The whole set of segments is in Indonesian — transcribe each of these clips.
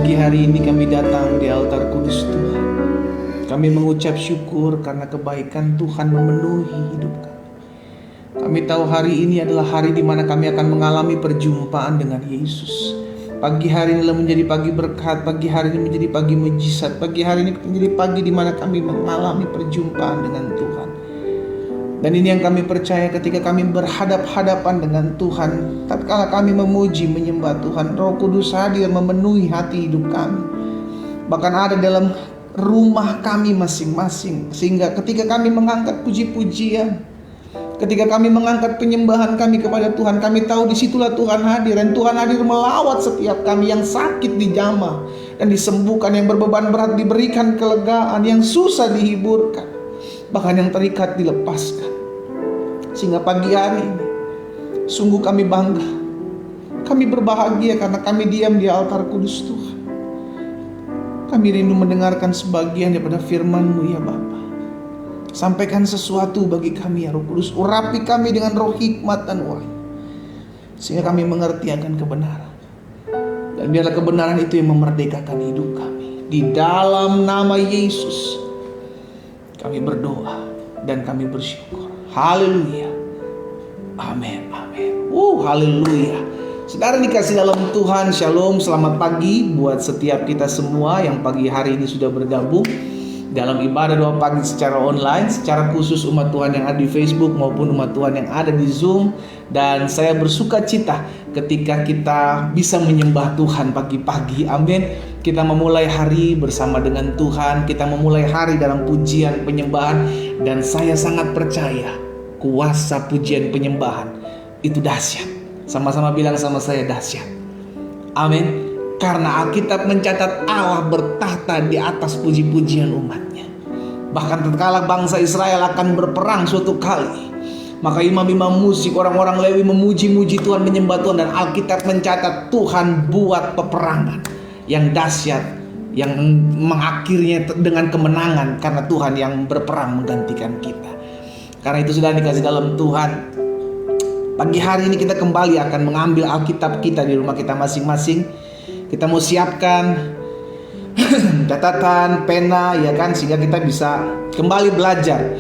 Pagi hari ini kami datang di altar kudus Tuhan. Kami mengucap syukur karena kebaikan Tuhan memenuhi hidup kami. Kami tahu hari ini adalah hari di mana kami akan mengalami perjumpaan dengan Yesus. Pagi hari ini adalah menjadi pagi berkat, pagi hari ini menjadi pagi mujizat, pagi hari ini menjadi pagi di mana kami mengalami perjumpaan dengan Tuhan. Dan ini yang kami percaya ketika kami berhadap-hadapan dengan Tuhan. Tatkala kami memuji, menyembah Tuhan, Roh Kudus hadir memenuhi hati hidup kami. Bahkan ada dalam rumah kami masing-masing. Sehingga ketika kami mengangkat puji-pujian, ketika kami mengangkat penyembahan kami kepada Tuhan, kami tahu disitulah Tuhan hadir. Dan Tuhan hadir melawat setiap kami yang sakit dijamah dan disembuhkan, yang berbeban berat diberikan kelegaan, yang susah dihiburkan, bahkan yang terikat dilepaskan. Sehingga pagi hari ini sungguh kami bangga, kami berbahagia karena kami diam di altar kudus Tuhan. Kami rindu mendengarkan sebagian daripada firman-Mu ya Bapa. Sampaikan sesuatu bagi kami ya Roh Kudus. Urapi kami dengan roh hikmat dan wahyu, sehingga kami mengerti akan kebenaran. Dan biarlah kebenaran itu yang memerdekakan hidup kami. Di dalam nama Yesus kami berdoa dan kami bersyukur. Haleluya. Amin. Amin. Haleluya. Saudara dikasih dalam Tuhan, shalom, selamat pagi buat setiap kita semua yang pagi hari ini sudah bergabung dalam ibadah doa pagi secara online, secara khusus umat Tuhan yang ada di Facebook maupun umat Tuhan yang ada di Zoom. Dan saya bersuka cita ketika kita bisa menyembah Tuhan pagi-pagi. Amin. Kita memulai hari bersama dengan Tuhan, kita memulai hari dalam pujian penyembahan. Dan saya sangat percaya kuasa pujian penyembahan itu dahsyat. Sama-sama bilang sama saya, dahsyat. Amin. Karena Alkitab mencatat Allah bertahta di atas puji-pujian umatnya. Bahkan tatkala bangsa Israel akan berperang suatu kali, maka imam-imam musik, orang-orang Lewi memuji-muji Tuhan, menyembah Tuhan. Dan Alkitab mencatat Tuhan buat peperangan yang dahsyat, yang mengakhirnya dengan kemenangan, karena Tuhan yang berperang menggantikan kita. Karena itu sudah dikasih dalam Tuhan, pagi hari ini kita kembali akan mengambil Alkitab kita di rumah kita masing-masing. Kita mau siapkan catatan, pena, ya kan, sehingga kita bisa kembali belajar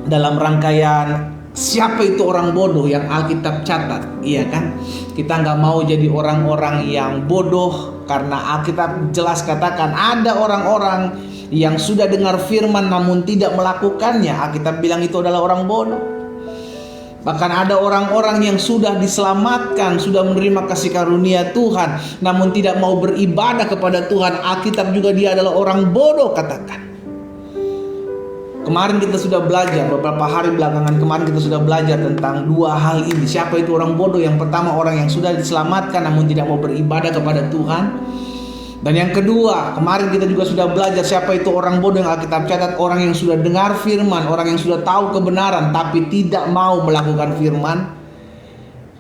dalam rangkaian siapa itu orang bodoh yang Alkitab catat, iya kan? Kita nggak mau jadi orang-orang yang bodoh, karena Alkitab jelas katakan ada orang-orang yang sudah dengar firman namun tidak melakukannya. Alkitab bilang itu adalah orang bodoh. Bahkan ada orang-orang yang sudah diselamatkan, sudah menerima kasih karunia Tuhan, namun tidak mau beribadah kepada Tuhan. Alkitab juga dia adalah orang bodoh, katakan. Kemarin kita sudah belajar, beberapa hari belakangan kemarin kita sudah belajar tentang dua hal ini. Siapa itu orang bodoh? Yang pertama, orang yang sudah diselamatkan namun tidak mau beribadah kepada Tuhan. Dan yang kedua, kemarin kita juga sudah belajar siapa itu orang bodoh yang Alkitab catat, orang yang sudah dengar firman, orang yang sudah tahu kebenaran tapi tidak mau melakukan firman.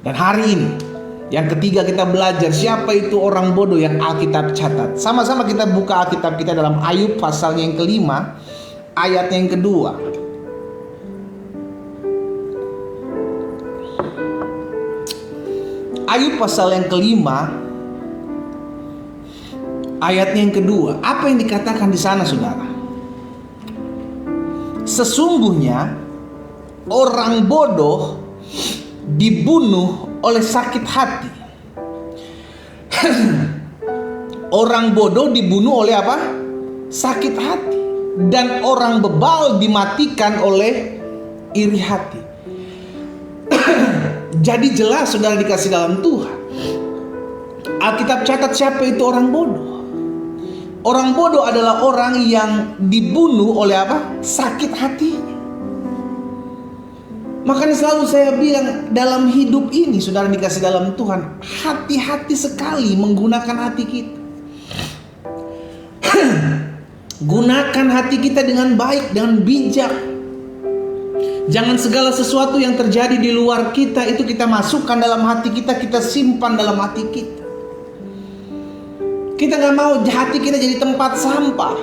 Dan hari ini yang ketiga kita belajar siapa itu orang bodoh yang Alkitab catat. Sama-sama kita buka Alkitab kita dalam Ayub pasalnya yang kelima, ayatnya yang kedua. Ayub pasal yang kelima, ayatnya yang kedua. Apa yang dikatakan di sana, saudara? Sesungguhnya orang bodoh dibunuh oleh sakit hati. Orang bodoh dibunuh oleh apa? Sakit hati. Dan orang bebal dimatikan oleh iri hati. Jadi jelas, saudara dikasih dalam Tuhan, Alkitab catat siapa itu orang bodoh. Orang bodoh adalah orang yang dibunuh oleh apa? Sakit hatinya. Makanya selalu saya bilang dalam hidup ini, saudara dikasih dalam Tuhan, hati-hati sekali menggunakan hati kita. Gunakan hati kita dengan baik, dengan bijak. Jangan segala sesuatu yang terjadi di luar kita itu kita masukkan dalam hati kita, kita simpan dalam hati kita. Kita gak mau hati kita jadi tempat sampah.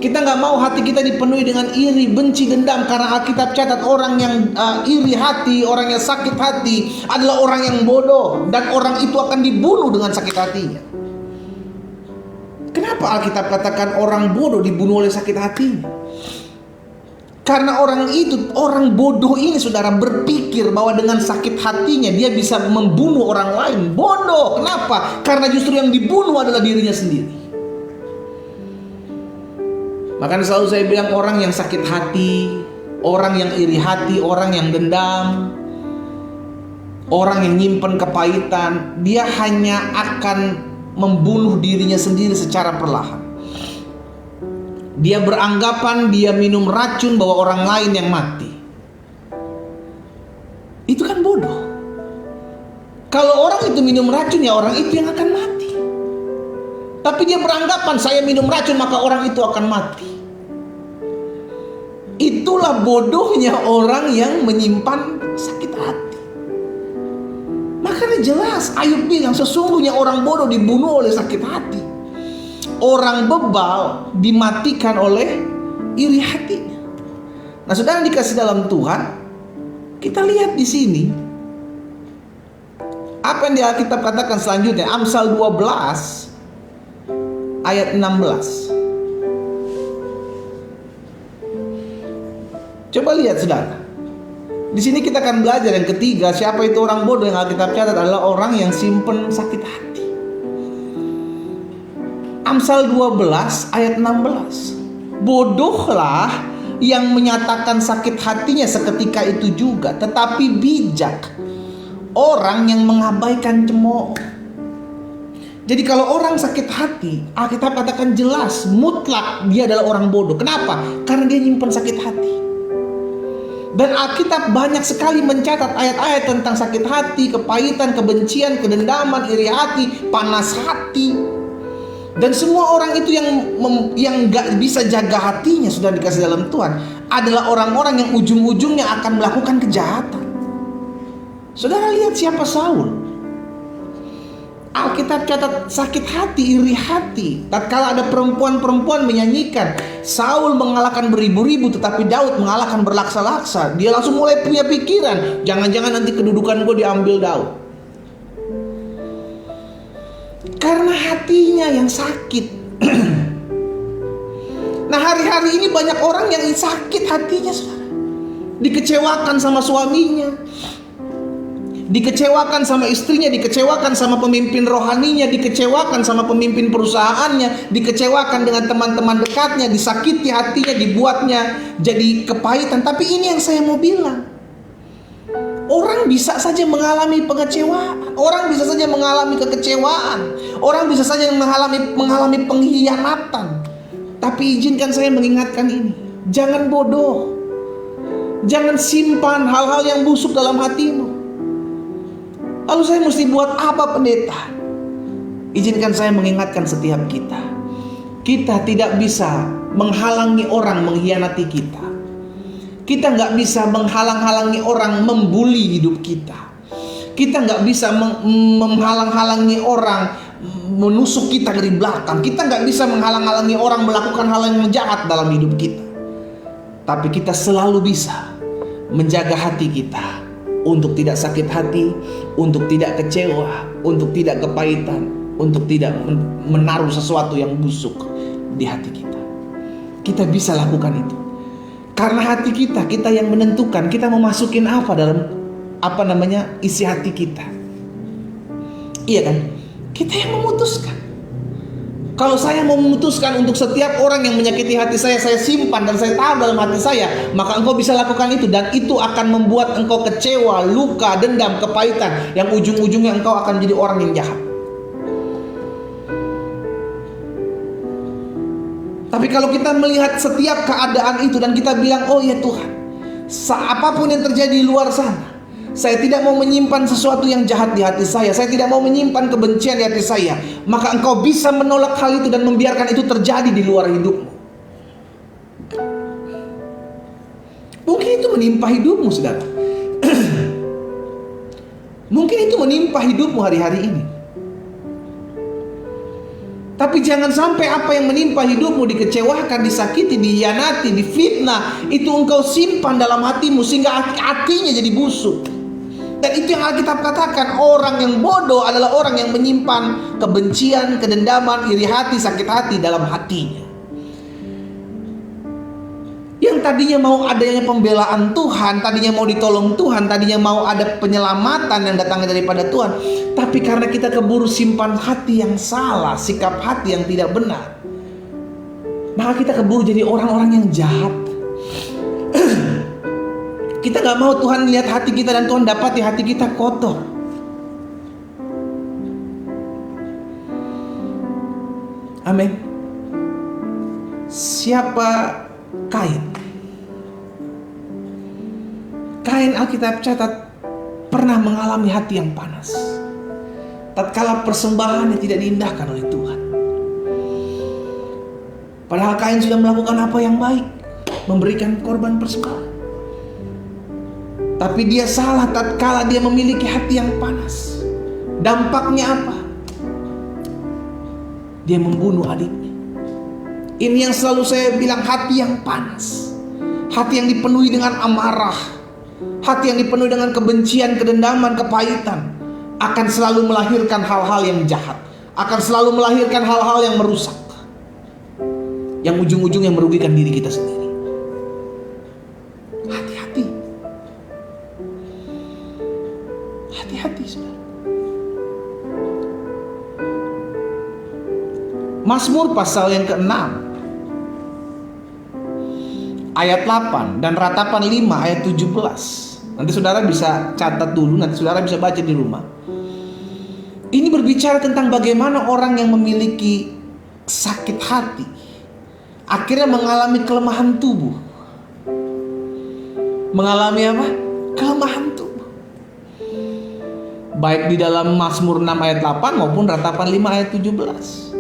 Kita nggak mau hati kita dipenuhi dengan iri, benci, dendam. Karena Alkitab catat orang yang iri hati, orang yang sakit hati adalah orang yang bodoh. Dan orang itu akan dibunuh dengan sakit hatinya. Kenapa Alkitab katakan orang bodoh dibunuh oleh sakit hatinya? Karena orang bodoh ini, saudara, berpikir bahwa dengan sakit hatinya dia bisa membunuh orang lain. Bodoh. Kenapa? Karena justru yang dibunuh adalah dirinya sendiri. Makanya selalu saya bilang, orang yang sakit hati, orang yang iri hati, orang yang dendam, orang yang nyimpen kepahitan, dia hanya akan membunuh dirinya sendiri secara perlahan. Dia beranggapan dia minum racun bahwa orang lain yang mati. Itu kan bodoh. Kalau orang itu minum racun, ya orang itu yang akan mati. Tapi dia beranggapan saya minum racun maka orang itu akan mati. Itulah bodohnya orang yang menyimpan sakit hati. Makanya jelas Ayub bilang sesungguhnya orang bodoh dibunuh oleh sakit hati. Orang bebal dimatikan oleh iri hatinya. Nah, saudara dikasih dalam Tuhan, kita lihat di sini apa yang di Alkitab katakan selanjutnya. Amsal 12 ayat 16. Coba lihat, saudara. Di sini kita akan belajar yang ketiga, siapa itu orang bodoh yang Alkitab catat adalah orang yang simpen sakit hati. Amsal 12 ayat 16. Bodohlah yang menyatakan sakit hatinya seketika itu juga, tetapi bijak orang yang mengabaikan cemooh. Jadi kalau orang sakit hati, Alkitab katakan jelas, mutlak dia adalah orang bodoh. Kenapa? Karena dia nyimpen sakit hati. Dan Alkitab banyak sekali mencatat ayat-ayat tentang sakit hati, kepahitan, kebencian, kedendaman, iri hati, panas hati. Dan semua orang itu yang gak bisa jaga hatinya, sudah dikasih dalam Tuhan, adalah orang-orang yang ujung-ujungnya akan melakukan kejahatan. Saudara lihat siapa Saul. Alkitab catat sakit hati, iri hati. Tatkala ada perempuan-perempuan menyanyikan, Saul mengalahkan beribu-ribu tetapi Daud mengalahkan berlaksa-laksa. Dia langsung mulai punya pikiran, jangan-jangan nanti kedudukan gue diambil Daud. Karena hatinya yang sakit. Nah, hari-hari ini banyak orang yang sakit hatinya, saudara. Dikecewakan sama suaminya, dikecewakan sama istrinya, dikecewakan sama pemimpin rohaninya, dikecewakan sama pemimpin perusahaannya, dikecewakan dengan teman-teman dekatnya, disakiti hatinya, dibuatnya jadi kepahitan. Tapi ini yang saya mau bilang, orang bisa saja mengalami pengecewaan, orang bisa saja mengalami kekecewaan, orang bisa saja mengalami pengkhianatan. Tapi izinkan saya mengingatkan ini, jangan bodoh, jangan simpan hal-hal yang busuk dalam hatimu. Lalu saya mesti buat apa, pendeta? Izinkan saya mengingatkan setiap kita. Kita tidak bisa menghalangi orang mengkhianati kita. Kita nggak bisa menghalang-halangi orang membuli hidup kita. Kita nggak bisa menghalang-halangi orang menusuk kita dari belakang. Kita nggak bisa menghalang-halangi orang melakukan hal yang jahat dalam hidup kita. Tapi kita selalu bisa menjaga hati kita untuk tidak sakit hati, untuk tidak kecewa, untuk tidak kepahitan, untuk tidak menaruh sesuatu yang busuk di hati kita. Kita bisa lakukan itu. Karena hati kita yang menentukan kita mau masukin apa dalam isi hati kita. Iya kan? Kita yang memutuskan. Kalau saya mau memutuskan untuk setiap orang yang menyakiti hati saya simpan dan saya tahu dalam hati saya, maka engkau bisa lakukan itu. Dan itu akan membuat engkau kecewa, luka, dendam, kepahitan, yang ujung-ujungnya engkau akan jadi orang yang jahat. Tapi kalau kita melihat setiap keadaan itu dan kita bilang, oh ya Tuhan, apapun yang terjadi di luar sana, saya tidak mau menyimpan sesuatu yang jahat di hati saya tidak mau menyimpan kebencian di hati saya, maka engkau bisa menolak hal itu dan membiarkan itu terjadi di luar hidupmu. Mungkin itu menimpa hidupmu, saudara. Mungkin itu menimpa hidupmu hari-hari ini. Tapi jangan sampai apa yang menimpa hidupmu, dikecewakan, disakiti, dihianati, difitnah, itu engkau simpan dalam hatimu sehingga hatinya jadi busuk. Dan itu yang Alkitab katakan, orang yang bodoh adalah orang yang menyimpan kebencian, kedendaman, iri hati, sakit hati dalam hatinya. Yang tadinya mau adanya pembelaan Tuhan, tadinya mau ditolong Tuhan, tadinya mau ada penyelamatan yang datangnya daripada Tuhan, tapi karena kita keburu simpan hati yang salah, sikap hati yang tidak benar, maka kita keburu jadi orang-orang yang jahat. Kita gak mau Tuhan lihat hati kita dan Tuhan dapati hati kita kotor. Amin. Siapa Kain? Kain, Alkitab catat, pernah mengalami hati yang panas tatkala persembahannya tidak diindahkan oleh Tuhan. Padahal Kain sudah melakukan apa yang baik, memberikan korban persembahan. Tapi dia salah tatkala dia memiliki hati yang panas. Dampaknya apa? Dia membunuh adiknya. Ini yang selalu saya bilang, hati yang panas, hati yang dipenuhi dengan amarah, hati yang dipenuhi dengan kebencian, kedendaman, kepahitan, akan selalu melahirkan hal-hal yang jahat, akan selalu melahirkan hal-hal yang merusak, yang ujung-ujungnya merugikan diri kita sendiri. Hati-hati, hati-hati, saudara. Mazmur pasal yang ke-6 ayat 8 dan ratapan 5 ayat 17. Nanti saudara bisa catat dulu, nanti saudara bisa baca di rumah. Ini berbicara tentang bagaimana orang yang memiliki sakit hati akhirnya mengalami kelemahan tubuh. Mengalami apa? Kelemahan tubuh. Baik di dalam Mazmur 6 ayat 8 maupun ratapan 5 ayat 17.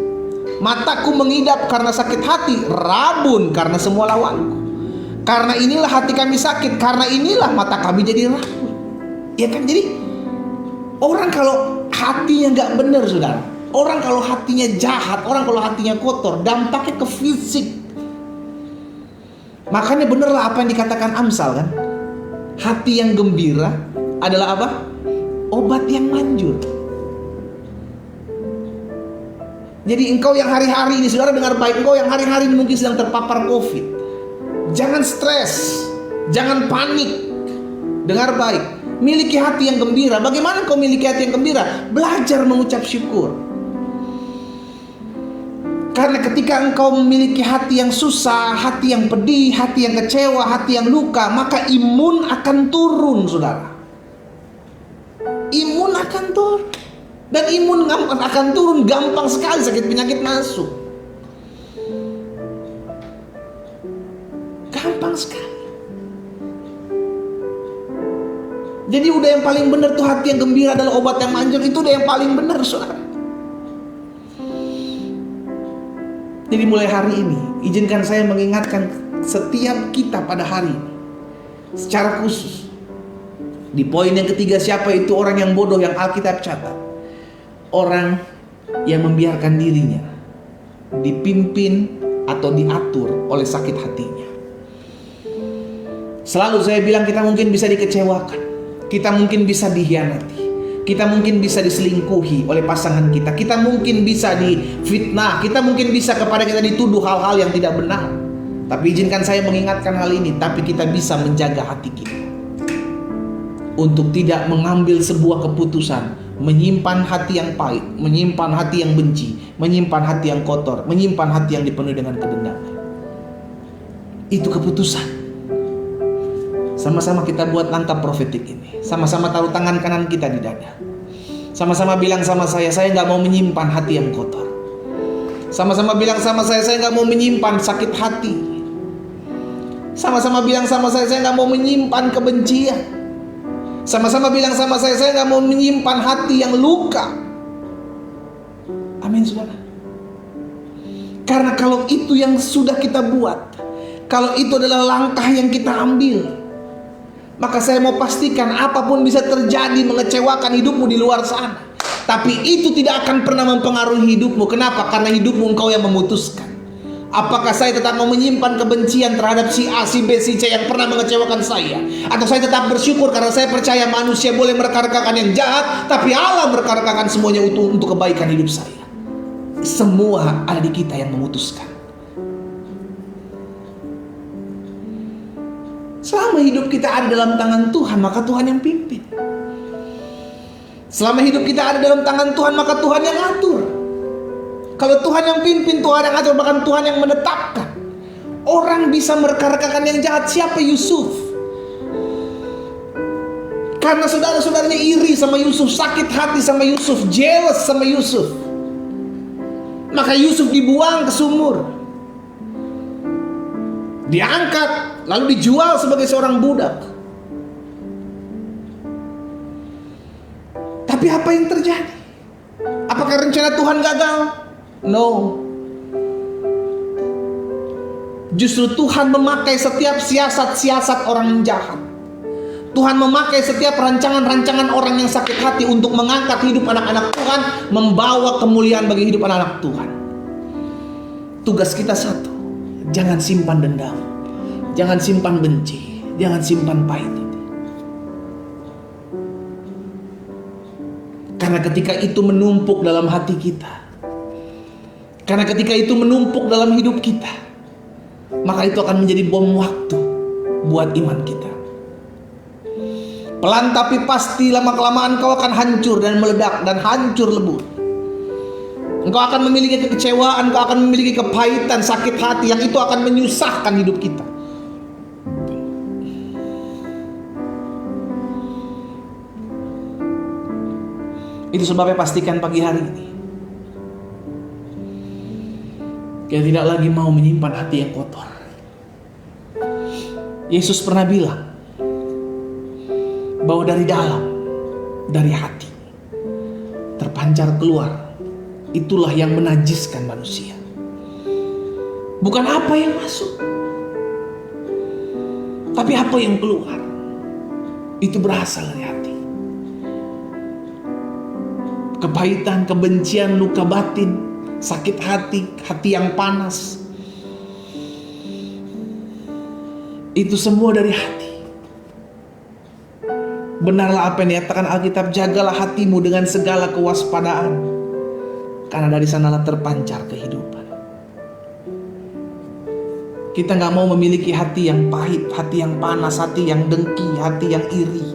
Mataku mengidap karena sakit hati, rabun karena semua lawanku. Karena inilah hati kami sakit, karena inilah mata kami jadi rabun. Ya kan, jadi orang kalau hatinya nggak benar, saudara, orang kalau hatinya jahat, orang kalau hatinya kotor, dampaknya ke fisik. Makanya benerlah apa yang dikatakan Amsal kan, hati yang gembira adalah apa? Obat yang manjur. Jadi engkau yang hari-hari ini, saudara dengar baik, engkau yang hari-hari ini mungkin sedang terpapar COVID, jangan stres, jangan panik. Dengar baik, miliki hati yang gembira. Bagaimana kau miliki hati yang gembira? Belajar mengucap syukur. Karena ketika engkau memiliki hati yang susah, hati yang pedih, hati yang kecewa, hati yang luka, maka imun akan turun, saudara. Imun akan turun. Dan imun akan turun, gampang sekali sakit penyakit masuk. Gampang sekali. Jadi udah yang paling benar tuh, hati yang gembira adalah obat yang manjur. Itu udah yang paling benar, saudara. Jadi mulai hari ini, izinkan saya mengingatkan setiap kita pada hari ini, secara khusus di poin yang ketiga, siapa itu orang yang bodoh yang Alkitab catat? Orang yang membiarkan dirinya dipimpin atau diatur oleh sakit hatinya. Selalu saya bilang, kita mungkin bisa dikecewakan, kita mungkin bisa dihianati, kita mungkin bisa diselingkuhi oleh pasangan kita, kita mungkin bisa difitnah, kita mungkin bisa kepada kita dituduh hal-hal yang tidak benar. Tapi izinkan saya mengingatkan hal ini, tapi kita bisa menjaga hati kita untuk tidak mengambil sebuah keputusan menyimpan hati yang pahit, menyimpan hati yang benci, menyimpan hati yang kotor, menyimpan hati yang dipenuhi dengan kedendaman. Itu keputusan. Sama-sama kita buat langkah profetik ini. Sama-sama taruh tangan kanan kita di dada. Sama-sama bilang sama saya nggak mau menyimpan hati yang kotor. Sama-sama bilang sama saya nggak mau menyimpan sakit hati. Sama-sama bilang sama saya nggak mau menyimpan kebencian. Sama-sama bilang sama saya nggak mau menyimpan hati yang luka. Amin, saudara. Karena kalau itu yang sudah kita buat, kalau itu adalah langkah yang kita ambil, maka saya mau pastikan apapun bisa terjadi mengecewakan hidupmu di luar sana, Tapi itu tidak akan pernah mempengaruhi hidupmu. Kenapa? Karena hidupmu engkau yang memutuskan. Apakah saya tetap mau menyimpan kebencian terhadap si A, si B, si C yang pernah mengecewakan saya? Atau saya tetap bersyukur karena saya percaya manusia boleh merekarkakan yang jahat, tapi Allah merekarkakan semuanya untuk kebaikan hidup saya. Semua ada di kita yang memutuskan. Selama hidup kita ada dalam tangan Tuhan, maka Tuhan yang pimpin. Selama hidup kita ada dalam tangan Tuhan, maka Tuhan yang atur. Kalau Tuhan yang pimpin, Tuhan yang atur, bahkan Tuhan yang menetapkan. Orang bisa merekarkakan yang jahat. Siapa? Yusuf. Karena saudara-saudaranya iri sama Yusuf, sakit hati sama Yusuf, jealous sama Yusuf, maka Yusuf dibuang ke sumur, diangkat, lalu dijual sebagai seorang budak. Tapi apa yang terjadi? Apakah rencana Tuhan gagal? No. Justru Tuhan memakai setiap siasat-siasat orang jahat. Tuhan memakai setiap rancangan-rancangan orang yang sakit hati untuk mengangkat hidup anak-anak Tuhan, membawa kemuliaan bagi hidup anak-anak Tuhan. Tugas kita satu, jangan simpan dendam, jangan simpan benci, jangan simpan pahit. Karena ketika itu menumpuk dalam hati kita, karena ketika itu menumpuk dalam hidup kita, maka itu akan menjadi bom waktu buat iman kita. Pelan tapi pasti lama-kelamaan kau akan hancur dan meledak dan hancur lebur. Engkau akan memiliki kekecewaan, engkau akan memiliki kepahitan, sakit hati yang itu akan menyusahkan hidup kita. Itu sebabnya pastikan pagi hari ini kita tidak lagi mau menyimpan hati yang kotor. Yesus pernah bilang bahwa dari dalam, dari hati terpancar keluar, itulah yang menajiskan manusia. Bukan apa yang masuk, tapi apa yang keluar. Itu berasal dari hati. Kepahitan, kebencian, luka batin, sakit hati, hati yang panas, itu semua dari hati. Benarlah apa yang dikatakan Alkitab, jagalah hatimu dengan segala kewaspadaan, karena dari sanalah terpancar kehidupan. Kita gak mau memiliki hati yang pahit, hati yang panas, hati yang dengki, hati yang iri.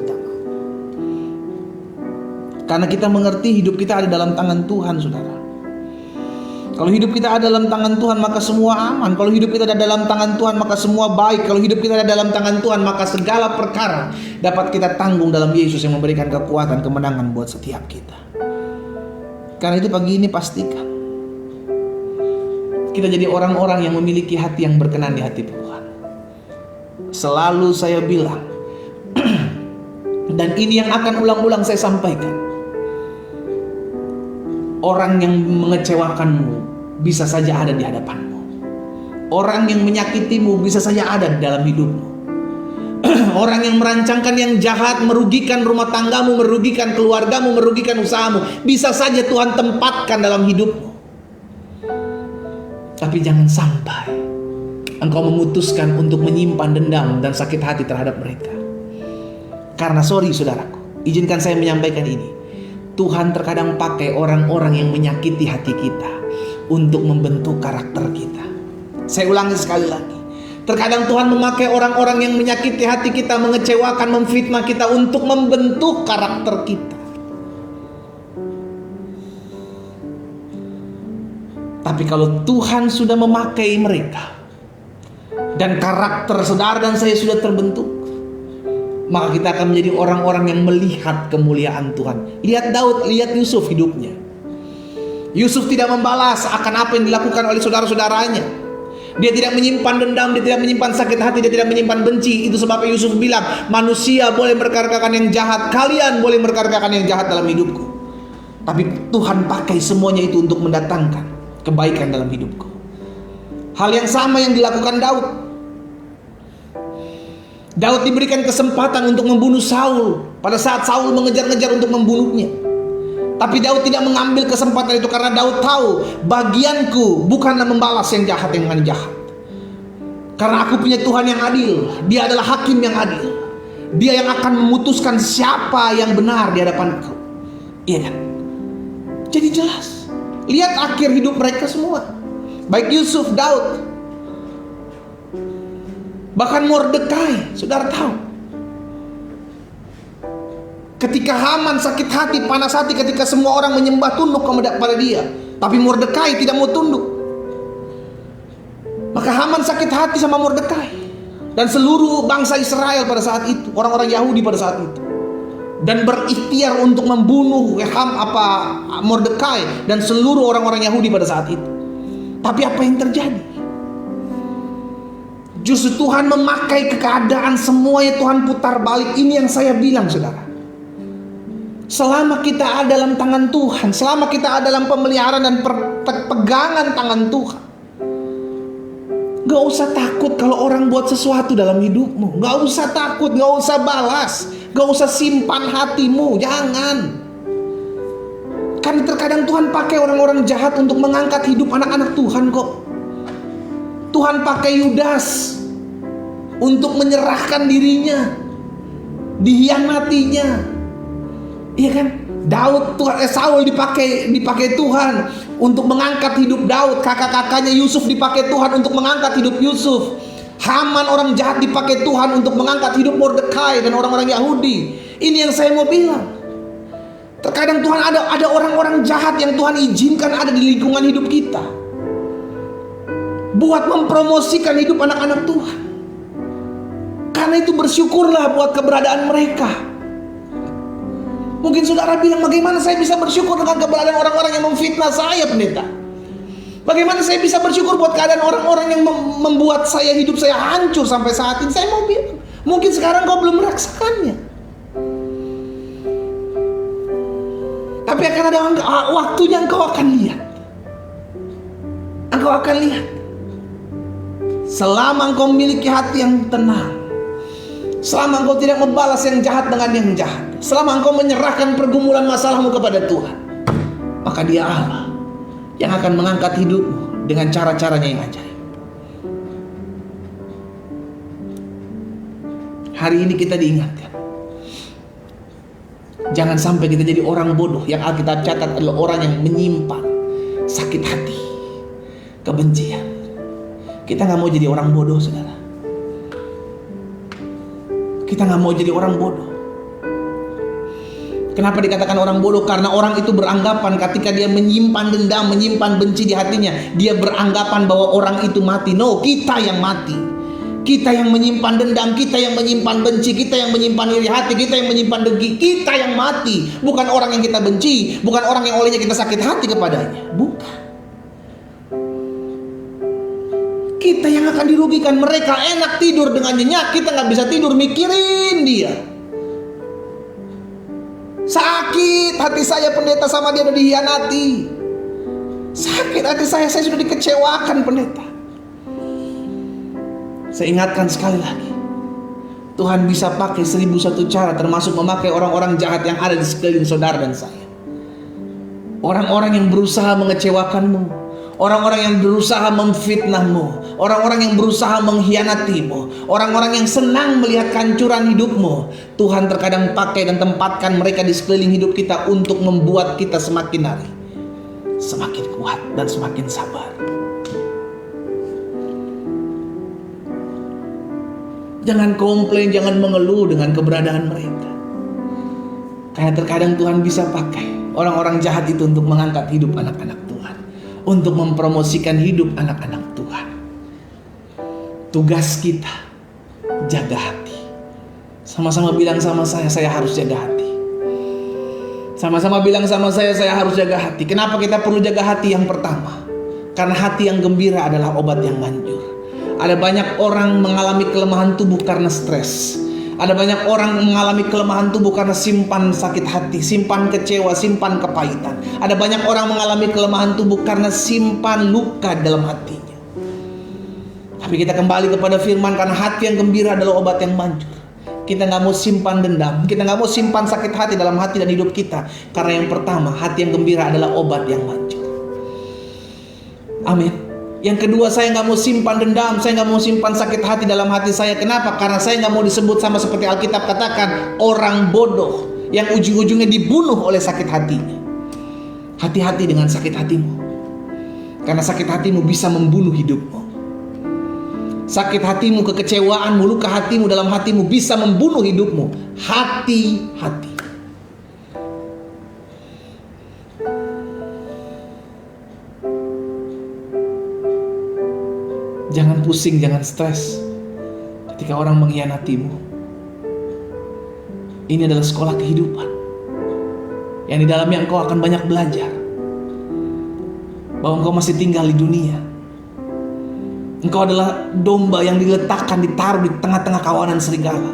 Karena kita mengerti hidup kita ada dalam tangan Tuhan, saudara. Kalau hidup kita ada dalam tangan Tuhan, maka semua aman. Kalau hidup kita ada dalam tangan Tuhan, maka semua baik. Kalau hidup kita ada dalam tangan Tuhan, maka segala perkara dapat kita tanggung dalam Yesus yang memberikan kekuatan, kemenangan buat setiap kita. Karena itu pagi ini pastikan kita jadi orang-orang yang memiliki hati yang berkenan di hati Tuhan. Selalu saya bilang, dan ini yang akan ulang-ulang saya sampaikan, orang yang mengecewakanmu bisa saja ada di hadapanmu. Orang yang menyakitimu bisa saja ada di dalam hidupmu. Orang yang merancangkan yang jahat, merugikan rumah tanggamu, merugikan keluargamu, merugikan usahamu, bisa saja Tuhan tempatkan dalam hidupmu. Tapi jangan sampai engkau memutuskan untuk menyimpan dendam dan sakit hati terhadap mereka. Karena saudaraku, izinkan saya menyampaikan ini. Tuhan terkadang pakai orang-orang yang menyakiti hati kita untuk membentuk karakter kita. Saya ulangi sekali lagi. Terkadang Tuhan memakai orang-orang yang menyakiti hati kita, mengecewakan, memfitnah kita untuk membentuk karakter kita. Tapi kalau Tuhan sudah memakai mereka dan karakter saudara dan saya sudah terbentuk, maka kita akan menjadi orang-orang yang melihat kemuliaan Tuhan. Lihat Daud, lihat Yusuf hidupnya. Yusuf tidak membalas akan apa yang dilakukan oleh saudara-saudaranya. Dia tidak menyimpan dendam, dia tidak menyimpan sakit hati, dia tidak menyimpan benci. Itu sebabnya Yusuf bilang, manusia boleh merekarkakan yang jahat, kalian boleh merekarkakan yang jahat dalam hidupku. Tapi Tuhan pakai semuanya itu untuk mendatangkan kebaikan dalam hidupku. Hal yang sama yang dilakukan Daud. Daud diberikan kesempatan untuk membunuh Saul pada saat Saul mengejar-ngejar untuk membunuhnya. Tapi Daud tidak mengambil kesempatan itu karena Daud tahu, bagianku bukanlah membalas yang jahat dengan jahat. Karena aku punya Tuhan yang adil. Dia adalah hakim yang adil. Dia yang akan memutuskan siapa yang benar di hadapanku. Iya kan? Jadi jelas. Lihat akhir hidup mereka semua. Baik Yusuf, Daud, bahkan Mordekai, saudara tahu. Ketika Haman sakit hati, panas hati ketika semua orang menyembah tunduk kepada dia, tapi Mordekai tidak mau tunduk. Maka Haman sakit hati sama Mordekai dan seluruh bangsa Israel pada saat itu, orang-orang Yahudi pada saat itu, dan berikhtiar untuk membunuh Mordekai dan seluruh orang-orang Yahudi pada saat itu. Tapi apa yang terjadi? Justru Tuhan memakai keadaan semuanya, Tuhan putar balik. Ini yang saya bilang, saudara. Selama kita ada dalam tangan Tuhan, selama kita ada dalam pemeliharaan dan pegangan tangan Tuhan, gak usah takut kalau orang buat sesuatu dalam hidupmu. Gak usah takut, gak usah balas, gak usah simpan hatimu. Jangan. Kan terkadang Tuhan pakai orang-orang jahat untuk mengangkat hidup anak-anak Tuhan kok. Tuhan pakai Yudas untuk menyerahkan dirinya, dihianatinya. Iya kan? Saul dipakai Tuhan untuk mengangkat hidup Daud. Kakak-kakaknya Yusuf dipakai Tuhan untuk mengangkat hidup Yusuf. Haman orang jahat dipakai Tuhan untuk mengangkat hidup Mordekai dan orang-orang Yahudi. Ini yang saya mau bilang. Terkadang Tuhan ada orang-orang jahat yang Tuhan izinkan ada di lingkungan hidup kita, buat mempromosikan hidup anak-anak Tuhan. Karena itu bersyukurlah buat keberadaan mereka. Mungkin saudara bilang, bagaimana saya bisa bersyukur dengan keberadaan orang-orang yang memfitnah saya, pendeta? Bagaimana saya bisa bersyukur buat keadaan orang-orang yang membuat hidup saya hancur sampai saat ini? Saya mau bilang, mungkin sekarang kau belum merasakannya. Tapi akan ada waktunya engkau akan lihat. Engkau akan lihat. Selama engkau memiliki hati yang tenang, selama engkau tidak membalas yang jahat dengan yang jahat, selama engkau menyerahkan pergumulan masalahmu kepada Tuhan, maka Dia Allah yang akan mengangkat hidupmu dengan cara-caranya yang ajaib. Hari ini kita diingatkan, jangan sampai kita jadi orang bodoh. Yang Alkitab catat adalah orang yang menyimpan sakit hati, kebencian. Kita gak mau jadi orang bodoh, saudara. Kita gak mau jadi orang bodoh. Kenapa dikatakan orang bodoh? Karena orang itu beranggapan ketika dia menyimpan dendam, menyimpan benci di hatinya, dia beranggapan bahwa orang itu mati. No, kita yang mati. Kita yang menyimpan dendam, kita yang menyimpan benci, kita yang menyimpan iri hati, kita yang menyimpan dengki. Kita yang mati. Bukan orang yang kita benci, bukan orang yang olehnya kita sakit hati kepadanya. Bukan. Kita yang akan dirugikan. Mereka enak tidur dengan nyenyak, kita gak bisa tidur mikirin dia. Sakit hati saya, pendeta, sama dia udah dihianati. Sakit hati saya sudah dikecewakan, pendeta. Saya ingatkan sekali lagi, Tuhan bisa pakai 1001 cara, termasuk memakai orang-orang jahat yang ada di sekeliling saudara dan saya. Orang-orang yang berusaha mengecewakanmu, orang-orang yang berusaha memfitnahmu, orang-orang yang berusaha mengkhianatimu, orang-orang yang senang melihat kehancuran hidupmu. Tuhan terkadang pakai dan tempatkan mereka di sekeliling hidup kita untuk membuat kita semakin hari semakin kuat dan semakin sabar. Jangan komplain, jangan mengeluh dengan keberadaan mereka. Karena terkadang Tuhan bisa pakai orang-orang jahat itu untuk mengangkat hidup anak-anak Tuhan, untuk mempromosikan hidup anak-anak Tuhan. Tugas kita jaga hati. Sama-sama bilang sama saya harus jaga hati. Sama-sama bilang sama saya harus jaga hati. Kenapa kita perlu jaga hati? Yang pertama, karena hati yang gembira adalah obat yang manjur. Ada banyak orang mengalami kelemahan tubuh karena stres. Ada banyak orang mengalami kelemahan tubuh karena simpan sakit hati, simpan kecewa, simpan kepahitan. Ada banyak orang mengalami kelemahan tubuh karena simpan luka dalam hatinya. Tapi kita kembali kepada firman, karena hati yang gembira adalah obat yang manjur. Kita nggak mau simpan dendam. Kita nggak mau simpan sakit hati dalam hati dan hidup kita. Karena yang pertama, hati yang gembira adalah obat yang manjur. Amin. Yang kedua, saya nggak mau simpan dendam. Saya nggak mau simpan sakit hati dalam hati saya. Kenapa? Karena saya nggak mau disebut sama seperti Alkitab katakan, orang bodoh yang ujung-ujungnya dibunuh oleh sakit hatinya. Hati-hati dengan sakit hatimu. Karena sakit hatimu bisa membunuh hidupmu. Sakit hatimu, kekecewaanmu, luka hatimu dalam hatimu bisa membunuh hidupmu. Hati-hati. Jangan pusing, jangan stres ketika orang mengkhianatimu. Ini adalah sekolah kehidupan yang di dalamnya engkau akan banyak belajar bahwa engkau masih tinggal di dunia. Engkau adalah domba yang diletakkan, ditaruh di tengah-tengah kawanan serigala.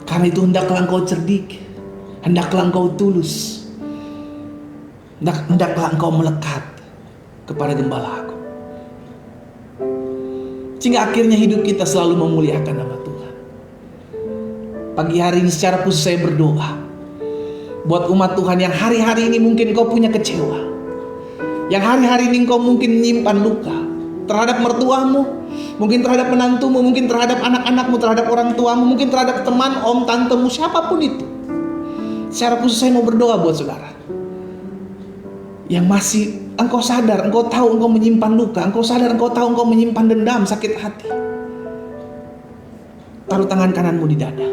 Karena itu hendaklah engkau cerdik, hendaklah engkau tulus, hendaklah engkau melekat kepada Gembala Agung. Sehingga akhirnya hidup kita selalu memuliakan nama Tuhan. Pagi hari ini secara khusus saya berdoa buat umat Tuhan yang hari-hari ini mungkin kau punya kecewa, yang hari-hari ini kau mungkin menyimpan luka terhadap mertuamu, mungkin terhadap menantumu, mungkin terhadap anak-anakmu, terhadap orang tuamu, mungkin terhadap teman, om, tantemu, siapapun itu. Secara khusus saya mau berdoa buat saudara yang masih engkau sadar, engkau tahu engkau menyimpan luka, engkau sadar, engkau tahu engkau menyimpan dendam, sakit hati. Taruh tangan kananmu di dada.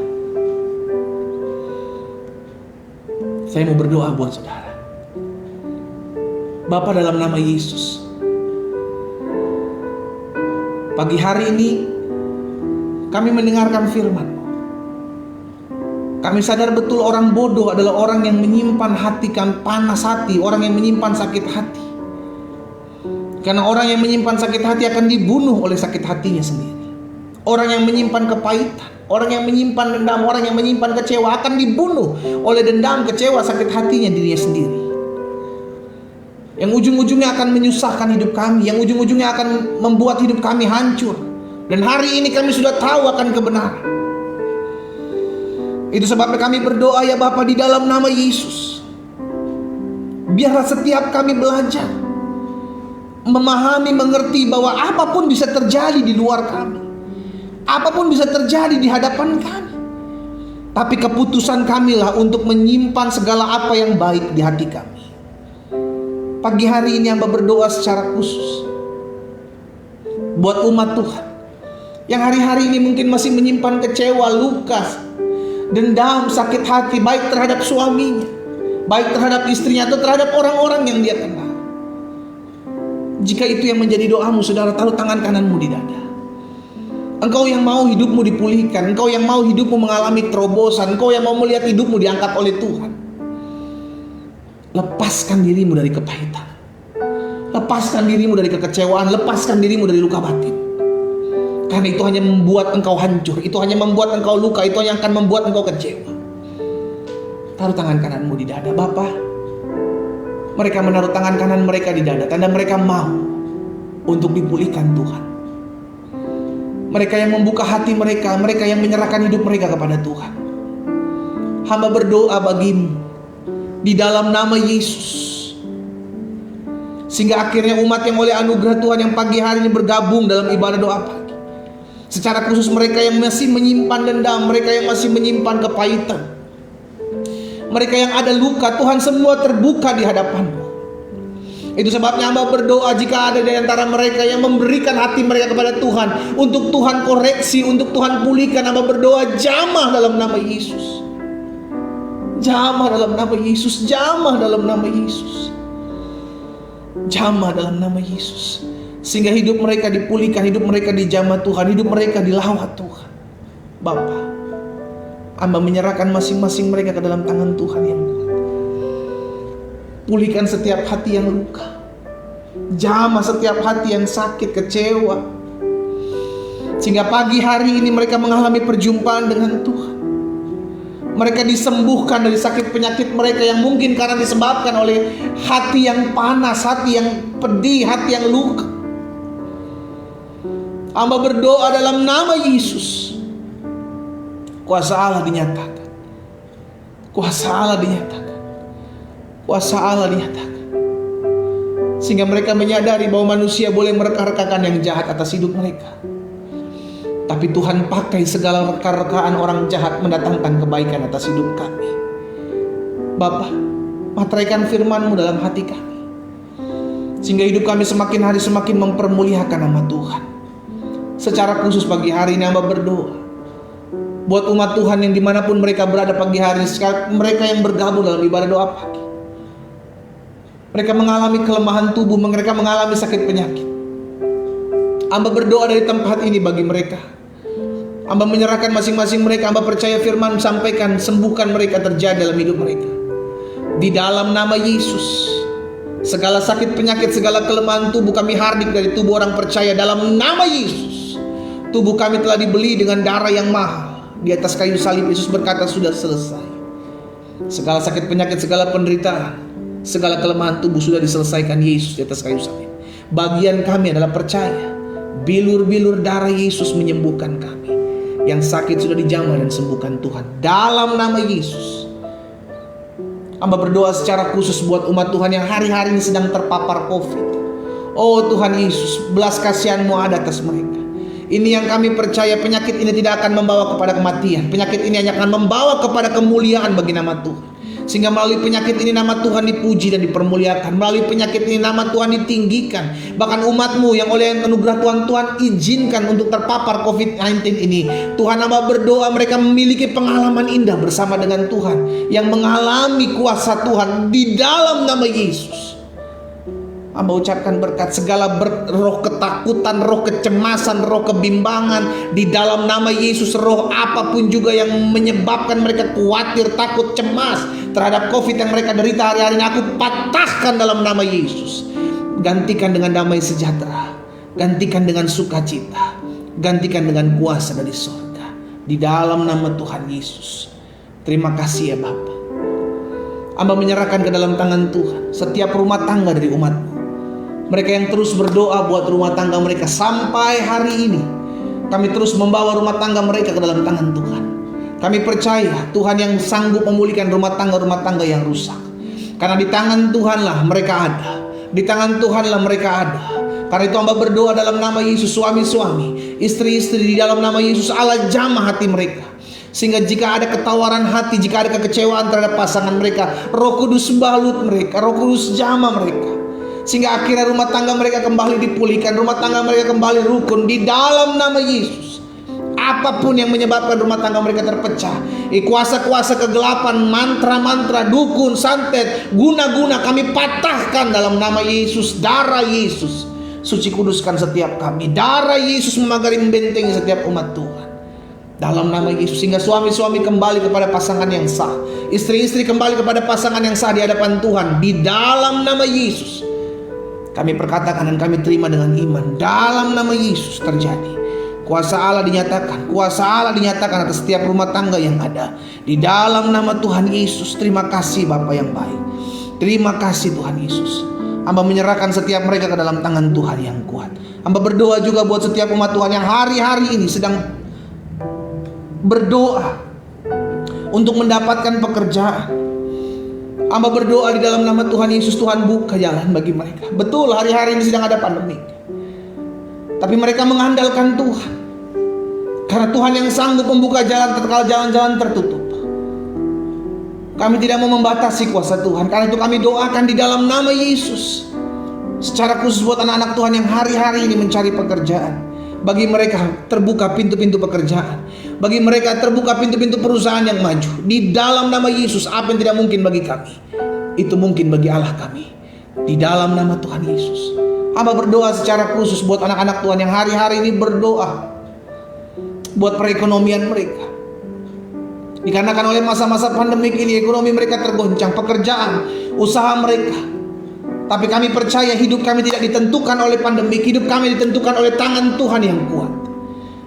Saya mau berdoa buat saudara. Bapa, dalam nama Yesus, pagi hari ini kami mendengarkan firman. Kami sadar betul orang bodoh adalah orang yang menyimpan hati, panas hati, orang yang menyimpan sakit hati. Karena orang yang menyimpan sakit hati akan dibunuh oleh sakit hatinya sendiri. Orang yang menyimpan kepahitan, orang yang menyimpan dendam, orang yang menyimpan kecewa akan dibunuh oleh dendam, kecewa, sakit hatinya dirinya sendiri. Yang ujung-ujungnya akan menyusahkan hidup kami, yang ujung-ujungnya akan membuat hidup kami hancur. Dan hari ini kami sudah tahu akan kebenaran. Itu sebabnya kami berdoa, ya Bapa, di dalam nama Yesus, biarlah setiap kami belajar memahami, mengerti bahwa apapun bisa terjadi di luar kami, apapun bisa terjadi di hadapan kami, tapi keputusan kamilah untuk menyimpan segala apa yang baik di hati kami. Pagi hari ini hamba berdoa secara khusus buat umat Tuhan yang hari-hari ini mungkin masih menyimpan kecewa, luka, dendam, sakit hati, baik terhadap suaminya, baik terhadap istrinya, atau terhadap orang-orang yang dia kenal. Jika itu yang menjadi doamu, saudara, taruh tangan kananmu di dada. Engkau yang mau hidupmu dipulihkan, engkau yang mau hidupmu mengalami terobosan, engkau yang mau melihat hidupmu diangkat oleh Tuhan. Lepaskan dirimu dari kepahitan, lepaskan dirimu dari kekecewaan, lepaskan dirimu dari luka batin. Karena itu hanya membuat engkau hancur, itu hanya membuat engkau luka, itu hanya akan membuat engkau kecewa. Taruh tangan kananmu di dada. Bapa, mereka menaruh tangan kanan mereka di dada, tanda mereka mau untuk dipulihkan Tuhan. Mereka yang membuka hati mereka, mereka yang menyerahkan hidup mereka kepada Tuhan. Hamba berdoa bagimu di dalam nama Yesus, sehingga akhirnya umat yang oleh anugerah Tuhan yang pagi hari ini bergabung dalam ibadah doa pagi, secara khusus mereka yang masih menyimpan dendam, mereka yang masih menyimpan kepahitan, mereka yang ada luka, Tuhan, semua terbuka di hadapan-Mu. Itu sebabnya hamba berdoa, jika ada di antara mereka yang memberikan hati mereka kepada Tuhan, untuk Tuhan koreksi, untuk Tuhan pulihkan, hamba berdoa, jamah dalam nama Yesus. Jamah dalam nama Yesus, jamah dalam nama Yesus, jamah dalam nama Yesus. Sehingga hidup mereka dipulihkan, hidup mereka dijamah Tuhan, hidup mereka dilawat Tuhan. Bapa, hamba menyerahkan masing-masing mereka ke dalam tangan Tuhan yang kuat. Pulihkan setiap hati yang luka, jamah setiap hati yang sakit, kecewa, sehingga pagi hari ini mereka mengalami perjumpaan dengan Tuhan. Mereka disembuhkan dari sakit penyakit mereka yang mungkin karena disebabkan oleh hati yang panas, hati yang pedih, hati yang luka. Hamba berdoa dalam nama Yesus, Kuasa Allah dinyatakan. Kuasa Allah dinyatakan. Kuasa Allah dinyatakan. Sehingga mereka menyadari bahwa manusia boleh mereka-rekakan yang jahat atas hidup mereka, tapi Tuhan pakai segala reka-rekaan orang jahat mendatangkan kebaikan atas hidup kami. Bapa, materaikan firman-Mu dalam hati kami, sehingga hidup kami semakin hari semakin mempermuliakan nama Tuhan. Secara khusus pagi hari ini hamba berdoa buat umat Tuhan yang dimanapun mereka berada pagi hari, mereka yang bergabung dalam ibadah doa pagi. Mereka mengalami kelemahan tubuh, mereka mengalami sakit penyakit. Hamba berdoa dari tempat ini bagi mereka. Hamba menyerahkan masing-masing mereka. Hamba percaya firman sampaikan, sembuhkan mereka terjadi dalam hidup mereka. Di dalam nama Yesus, segala sakit penyakit, segala kelemahan tubuh kami hardik dari tubuh orang percaya dalam nama Yesus. Tubuh kami telah dibeli dengan darah yang mahal. Di atas kayu salib Yesus berkata sudah selesai. Segala sakit penyakit, segala penderitaan, segala kelemahan tubuh sudah diselesaikan Yesus di atas kayu salib. Bagian kami adalah percaya. Bilur-bilur darah Yesus menyembuhkan kami. Yang sakit sudah dijamah dan sembuhkan Tuhan dalam nama Yesus. Hamba berdoa secara khusus buat umat Tuhan yang hari-hari ini sedang terpapar COVID. Oh Tuhan Yesus, belas kasihan-Mu ada atas mereka. Ini yang kami percaya, penyakit ini tidak akan membawa kepada kematian. Penyakit ini hanya akan membawa kepada kemuliaan bagi nama Tuhan. Sehingga melalui penyakit ini nama Tuhan dipuji dan dipermuliakan. Melalui penyakit ini nama Tuhan ditinggikan. Bahkan umat-Mu yang oleh anugerah Tuhan izinkan untuk terpapar COVID-19 ini, Tuhan hamba berdoa mereka memiliki pengalaman indah bersama dengan Tuhan, yang mengalami kuasa Tuhan di dalam nama Yesus. Hamba ucapkan berkat segala roh ketakutan, roh kecemasan, roh kebimbangan di dalam nama Yesus. Roh apapun juga yang menyebabkan mereka khawatir, takut, cemas terhadap COVID yang mereka derita hari-hari ini, aku patahkan dalam nama Yesus. Gantikan dengan damai sejahtera, gantikan dengan sukacita, gantikan dengan kuasa dari surga di dalam nama Tuhan Yesus. Terima kasih ya Bapa. Hamba menyerahkan ke dalam tangan Tuhan setiap rumah tangga dari umat-Mu. Mereka yang terus berdoa buat rumah tangga mereka sampai hari ini. Kami terus membawa rumah tangga mereka ke dalam tangan Tuhan. Kami percaya Tuhan yang sanggup memulihkan rumah tangga yang rusak. Karena di tangan Tuhanlah mereka ada. Di tangan Tuhanlah mereka ada. Karena itu hamba berdoa dalam nama Yesus, suami-suami, istri-istri di dalam nama Yesus, Allah jamah hati mereka. Sehingga jika ada ketawaran hati, jika ada kekecewaan terhadap pasangan mereka, Roh Kudus balut mereka, Roh Kudus jamah mereka. Sehingga akhirnya rumah tangga mereka kembali dipulihkan, rumah tangga mereka kembali rukun di dalam nama Yesus. Apapun yang menyebabkan rumah tangga mereka terpecah, kuasa-kuasa kegelapan, mantra-mantra, dukun, santet, guna-guna kami patahkan dalam nama Yesus. Darah Yesus suci kuduskan setiap kami. Darah Yesus memagari membentengi setiap umat Tuhan dalam nama Yesus. Sehingga suami-suami kembali kepada pasangan yang sah, istri-istri kembali kepada pasangan yang sah di hadapan Tuhan di dalam nama Yesus. Kami perkatakan dan kami terima dengan iman dalam nama Yesus terjadi. Kuasa Allah dinyatakan, kuasa Allah dinyatakan atas setiap rumah tangga yang ada di dalam nama Tuhan Yesus. Terima kasih Bapa yang baik. Terima kasih Tuhan Yesus. Hamba menyerahkan setiap mereka ke dalam tangan Tuhan yang kuat. Hamba berdoa juga buat setiap umat Tuhan yang hari-hari ini sedang berdoa untuk mendapatkan pekerjaan. Hamba berdoa di dalam nama Tuhan Yesus, Tuhan buka jalan bagi mereka. Betul hari-hari ini sedang ada pandemi, tapi mereka mengandalkan Tuhan. Karena Tuhan yang sanggup membuka jalan tatkala jalan-jalan tertutup. Kami tidak mau membatasi kuasa Tuhan. Karena itu kami doakan di dalam nama Yesus, secara khusus buat anak-anak Tuhan yang hari-hari ini mencari pekerjaan. Bagi mereka terbuka pintu-pintu pekerjaan. Bagi mereka terbuka pintu-pintu perusahaan yang maju. Di dalam nama Yesus, apa yang tidak mungkin bagi kami, itu mungkin bagi Allah kami. Di dalam nama Tuhan Yesus. Hamba berdoa secara khusus buat anak-anak Tuhan yang hari-hari ini berdoa buat perekonomian mereka. Dikarenakan oleh masa-masa pandemik ini, ekonomi mereka tergoncang, pekerjaan, usaha mereka. Tapi kami percaya hidup kami tidak ditentukan oleh pandemi. Hidup kami ditentukan oleh tangan Tuhan yang kuat.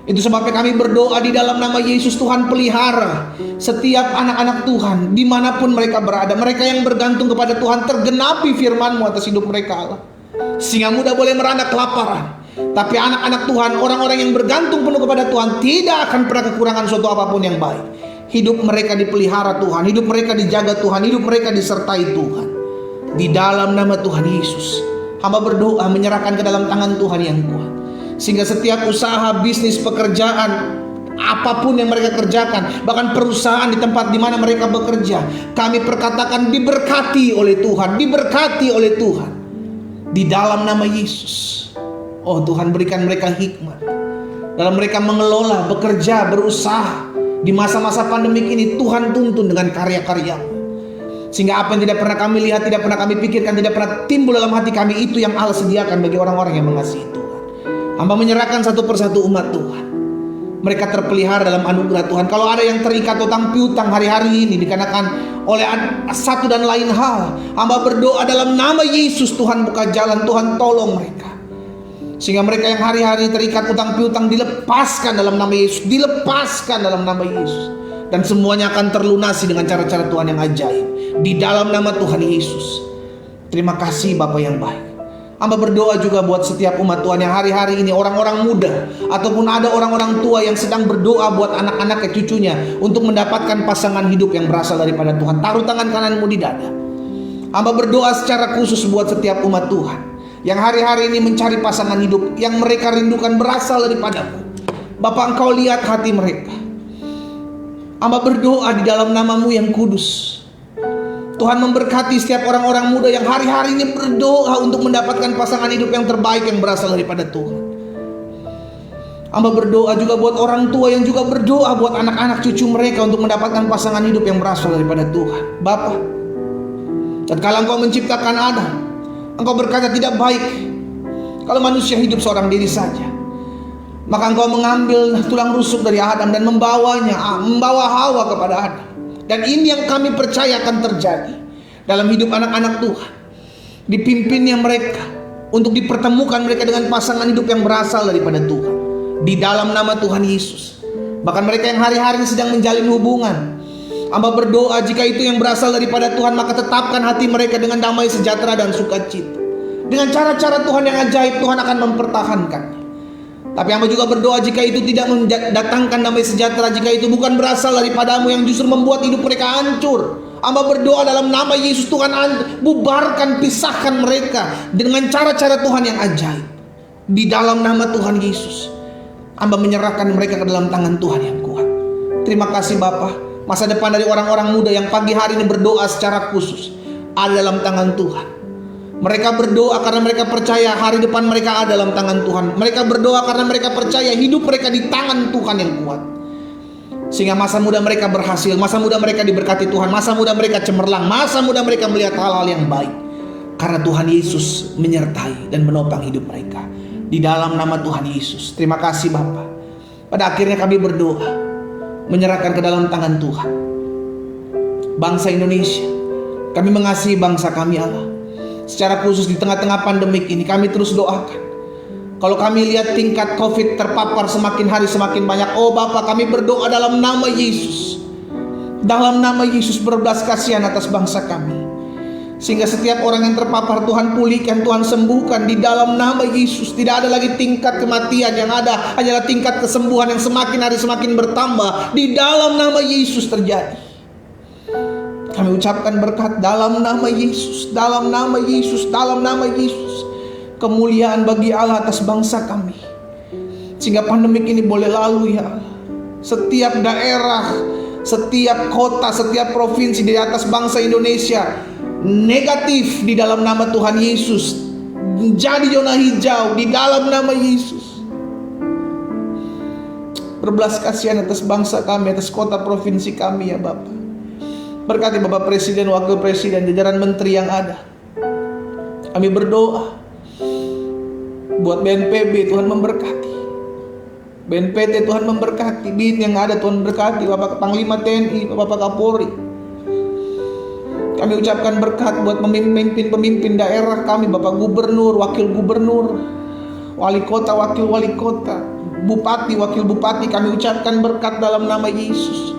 Itu sebabnya kami berdoa di dalam nama Yesus. Tuhan pelihara setiap anak-anak Tuhan dimanapun mereka berada. Mereka yang bergantung kepada Tuhan, tergenapi firman-Mu atas hidup mereka Allah. Sehingga mudah boleh merana kelaparan, Tapi anak-anak Tuhan, orang-orang yang bergantung penuh kepada Tuhan, tidak akan pernah kekurangan suatu apapun yang baik. Hidup mereka dipelihara Tuhan, hidup mereka dijaga Tuhan, hidup mereka disertai Tuhan. Di dalam nama Tuhan Yesus, hamba berdoa menyerahkan ke dalam tangan Tuhan yang kuat, sehingga setiap usaha, bisnis, pekerjaan, apapun yang mereka kerjakan, bahkan perusahaan di tempat di mana mereka bekerja, kami perkatakan diberkati oleh Tuhan, diberkati oleh Tuhan. Di dalam nama Yesus. Oh Tuhan, berikan mereka hikmat dalam mereka mengelola, bekerja, berusaha. Di masa-masa pandemik ini Tuhan tuntun dengan karya-karya-Mu, sehingga apa yang tidak pernah kami lihat, tidak pernah kami pikirkan, tidak pernah timbul dalam hati kami, itu yang Allah sediakan bagi orang-orang yang mengasihi Tuhan. Hamba menyerahkan satu persatu umat Tuhan. Mereka terpelihara dalam anugerah Tuhan. Kalau ada yang terikat utang piutang hari-hari ini dikarenakan oleh satu dan lain hal, hamba berdoa dalam nama Yesus, Tuhan buka jalan, Tuhan tolong mereka, sehingga mereka yang hari-hari terikat utang piutang dilepaskan dalam nama Yesus, dilepaskan dalam nama Yesus, dan semuanya akan terlunasi dengan cara-cara Tuhan yang ajaib di dalam nama Tuhan Yesus. Terima kasih Bapa yang baik. Hamba berdoa juga buat setiap umat Tuhan yang hari-hari ini, orang-orang muda ataupun ada orang-orang tua yang sedang berdoa buat anak-anak cucunya untuk mendapatkan pasangan hidup yang berasal daripada Tuhan. Taruh tangan kananmu di dada. Hamba berdoa secara khusus buat setiap umat Tuhan yang hari-hari ini mencari pasangan hidup yang mereka rindukan berasal daripada-Mu. Bapa, Engkau lihat hati mereka. Hamba berdoa di dalam nama-Mu yang kudus, Tuhan memberkati setiap orang-orang muda yang hari-hari ini berdoa untuk mendapatkan pasangan hidup yang terbaik yang berasal daripada Tuhan. Hamba berdoa juga buat orang tua yang juga berdoa buat anak-anak cucu mereka untuk mendapatkan pasangan hidup yang berasal daripada Tuhan. Bapa, tatkala Engkau menciptakan Adam, Engkau berkata tidak baik kalau manusia hidup seorang diri saja. Maka Engkau mengambil tulang rusuk dari Adam dan membawa Hawa kepada Adam. Dan ini yang kami percaya akan terjadi dalam hidup anak-anak Tuhan. Dipimpinnya mereka untuk dipertemukan mereka dengan pasangan hidup yang berasal daripada Tuhan. Di dalam nama Tuhan Yesus. Bahkan mereka yang hari-hari sedang menjalin hubungan, hamba berdoa jika itu yang berasal daripada Tuhan, maka tetapkan hati mereka dengan damai sejahtera dan sukacita. Dengan cara-cara Tuhan yang ajaib, Tuhan akan mempertahankannya. Tapi hamba juga berdoa jika itu tidak mendatangkan damai sejahtera, jika itu bukan berasal daripada-Mu yang justru membuat hidup mereka hancur, hamba berdoa dalam nama Yesus, Tuhan bubarkan, pisahkan mereka dengan cara-cara Tuhan yang ajaib. Di dalam nama Tuhan Yesus, hamba menyerahkan mereka ke dalam tangan Tuhan yang kuat. Terima kasih Bapa. Masa depan dari orang-orang muda yang pagi hari ini berdoa secara khusus ada dalam tangan Tuhan. Mereka berdoa karena mereka percaya hari depan mereka ada dalam tangan Tuhan. Mereka berdoa karena mereka percaya hidup mereka di tangan Tuhan yang kuat, sehingga masa muda mereka berhasil, masa muda mereka diberkati Tuhan, masa muda mereka cemerlang, masa muda mereka melihat hal-hal yang baik, karena Tuhan Yesus menyertai dan menopang hidup mereka. Di dalam nama Tuhan Yesus. Terima kasih Bapa. Pada akhirnya kami berdoa menyerahkan ke dalam tangan Tuhan bangsa Indonesia. Kami mengasihi bangsa kami Allah. Secara khusus di tengah-tengah pandemik ini kami terus doakan. Kalau kami lihat tingkat COVID terpapar semakin hari semakin banyak, oh Bapa, kami berdoa dalam nama Yesus. Dalam nama Yesus berbelas kasihan atas bangsa kami, sehingga setiap orang yang terpapar Tuhan pulihkan, Tuhan sembuhkan di dalam nama Yesus. Tidak ada lagi tingkat kematian, yang ada hanyalah tingkat kesembuhan yang semakin hari semakin bertambah. Di dalam nama Yesus terjadi. Kami ucapkan berkat dalam nama Yesus, dalam nama Yesus, dalam nama Yesus. Kemuliaan bagi Allah atas bangsa kami, sehingga pandemik ini boleh lalu ya Allah. Setiap daerah, setiap kota, setiap provinsi di atas bangsa Indonesia negatif di dalam nama Tuhan Yesus, menjadi zona hijau di dalam nama Yesus. Berbelas kasihan atas bangsa kami, atas kota provinsi kami ya Bapak. Berkati Bapak Presiden, Wakil Presiden, jajaran menteri yang ada. Kami berdoa buat BNPB, Tuhan memberkati. BNPT Tuhan memberkati. BIN yang ada Tuhan berkati. Bapak Panglima TNI, Bapak Kapolri. Kami ucapkan berkat buat pemimpin daerah kami, Bapak Gubernur, Wakil Gubernur, Wali Kota, Wakil Wali Kota, Bupati, Wakil Bupati. Kami ucapkan berkat dalam nama Yesus.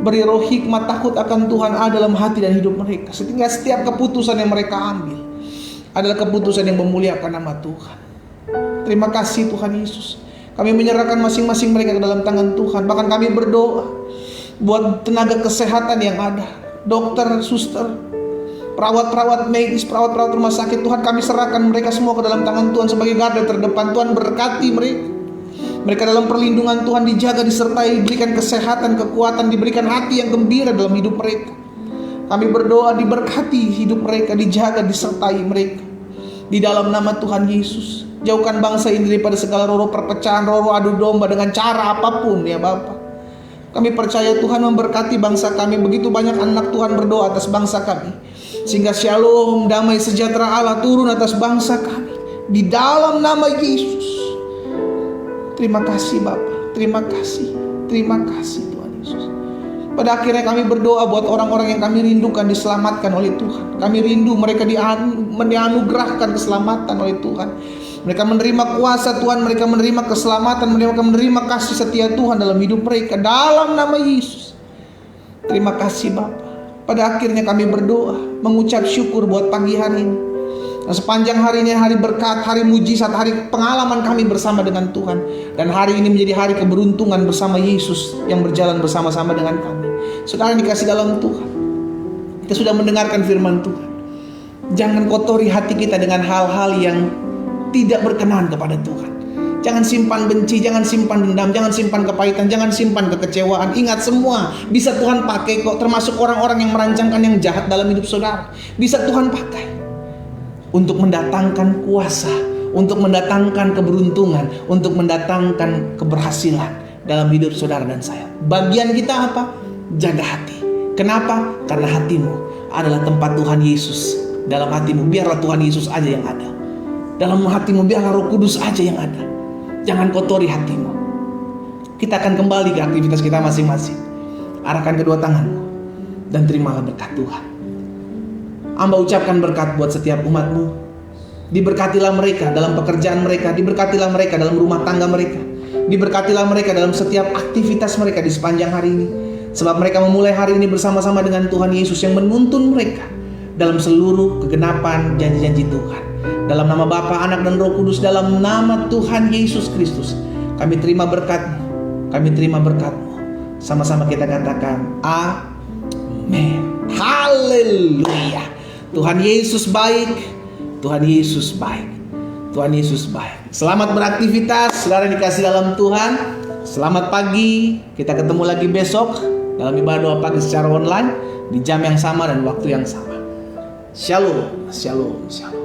Beri roh hikmat takut akan Tuhan ada dalam hati dan hidup mereka, sehingga setiap keputusan yang mereka ambil adalah keputusan yang memuliakan nama Tuhan. Terima kasih Tuhan Yesus. Kami menyerahkan masing-masing mereka ke dalam tangan Tuhan. Bahkan kami berdoa buat tenaga kesehatan yang ada, dokter, suster, perawat-perawat medis, perawat-perawat rumah sakit. Tuhan, kami serahkan mereka semua ke dalam tangan Tuhan sebagai garda terdepan. Tuhan, berkati mereka. Mereka dalam perlindungan Tuhan, dijaga, disertai, diberikan kesehatan, kekuatan, diberikan hati yang gembira dalam hidup mereka. Kami berdoa diberkati hidup mereka, dijaga, disertai mereka. Di dalam nama Tuhan Yesus, jauhkan bangsa ini daripada segala roh perpecahan, roh adu domba dengan cara apapun ya Bapa. Kami percaya Tuhan memberkati bangsa kami. Begitu banyak anak Tuhan berdoa atas bangsa kami, sehingga shalom, damai sejahtera Allah turun atas bangsa kami. Di dalam nama Yesus. Terima kasih Bapa. Terima kasih. Terima kasih Tuhan Yesus. Pada akhirnya kami berdoa buat orang-orang yang kami rindukan diselamatkan oleh Tuhan. Kami rindu mereka dianugerahkan keselamatan oleh Tuhan. Mereka menerima kuasa Tuhan, mereka menerima keselamatan, mereka menerima kasih setia Tuhan dalam hidup mereka. Dalam nama Yesus. Terima kasih Bapa. Pada akhirnya kami berdoa, mengucap syukur buat pagi hari ini. Dan sepanjang hari ini hari berkat, hari mujizat, hari pengalaman kami bersama dengan Tuhan. Dan hari ini menjadi hari keberuntungan bersama Yesus yang berjalan bersama-sama dengan kami. Saudara yang dikasih dalam Tuhan, kita sudah mendengarkan firman Tuhan. Jangan kotori hati kita dengan hal-hal yang tidak berkenan kepada Tuhan. Jangan simpan benci, jangan simpan dendam, jangan simpan kepahitan, jangan simpan kekecewaan. Ingat, semua bisa Tuhan pakai kok, termasuk orang-orang yang merancangkan yang jahat dalam hidup saudara. Bisa Tuhan pakai untuk mendatangkan kuasa, untuk mendatangkan keberuntungan, untuk mendatangkan keberhasilan dalam hidup saudara dan saya. Bagian kita apa? Jaga hati. Kenapa? Karena hatimu adalah tempat Tuhan Yesus. Dalam hatimu biarlah Tuhan Yesus aja yang ada. Dalam hatimu biarlah Roh Kudus aja yang ada. Jangan kotori hatimu. Kita akan kembali ke aktivitas kita masing-masing. Arahkan kedua tanganmu dan terimalah berkat Tuhan. Hamba ucapkan berkat buat setiap umatmu. Diberkatilah mereka dalam pekerjaan mereka. Diberkatilah mereka dalam rumah tangga mereka. Diberkatilah mereka dalam setiap aktivitas mereka di sepanjang hari ini. Sebab mereka memulai hari ini bersama-sama dengan Tuhan Yesus yang menuntun mereka dalam seluruh kegenapan janji-janji Tuhan. Dalam nama Bapa, Anak, dan Roh Kudus, dalam nama Tuhan Yesus Kristus, kami terima berkat-Mu. Kami terima berkat-Mu. Sama-sama kita katakan amin. Haleluya. Tuhan Yesus baik. Tuhan Yesus baik. Tuhan Yesus baik. Selamat beraktivitas, saudara dikasih dalam Tuhan. Selamat pagi. Kita ketemu lagi besok dalam ibadah doa pagi secara online di jam yang sama dan waktu yang sama. Shalom, shalom, shalom.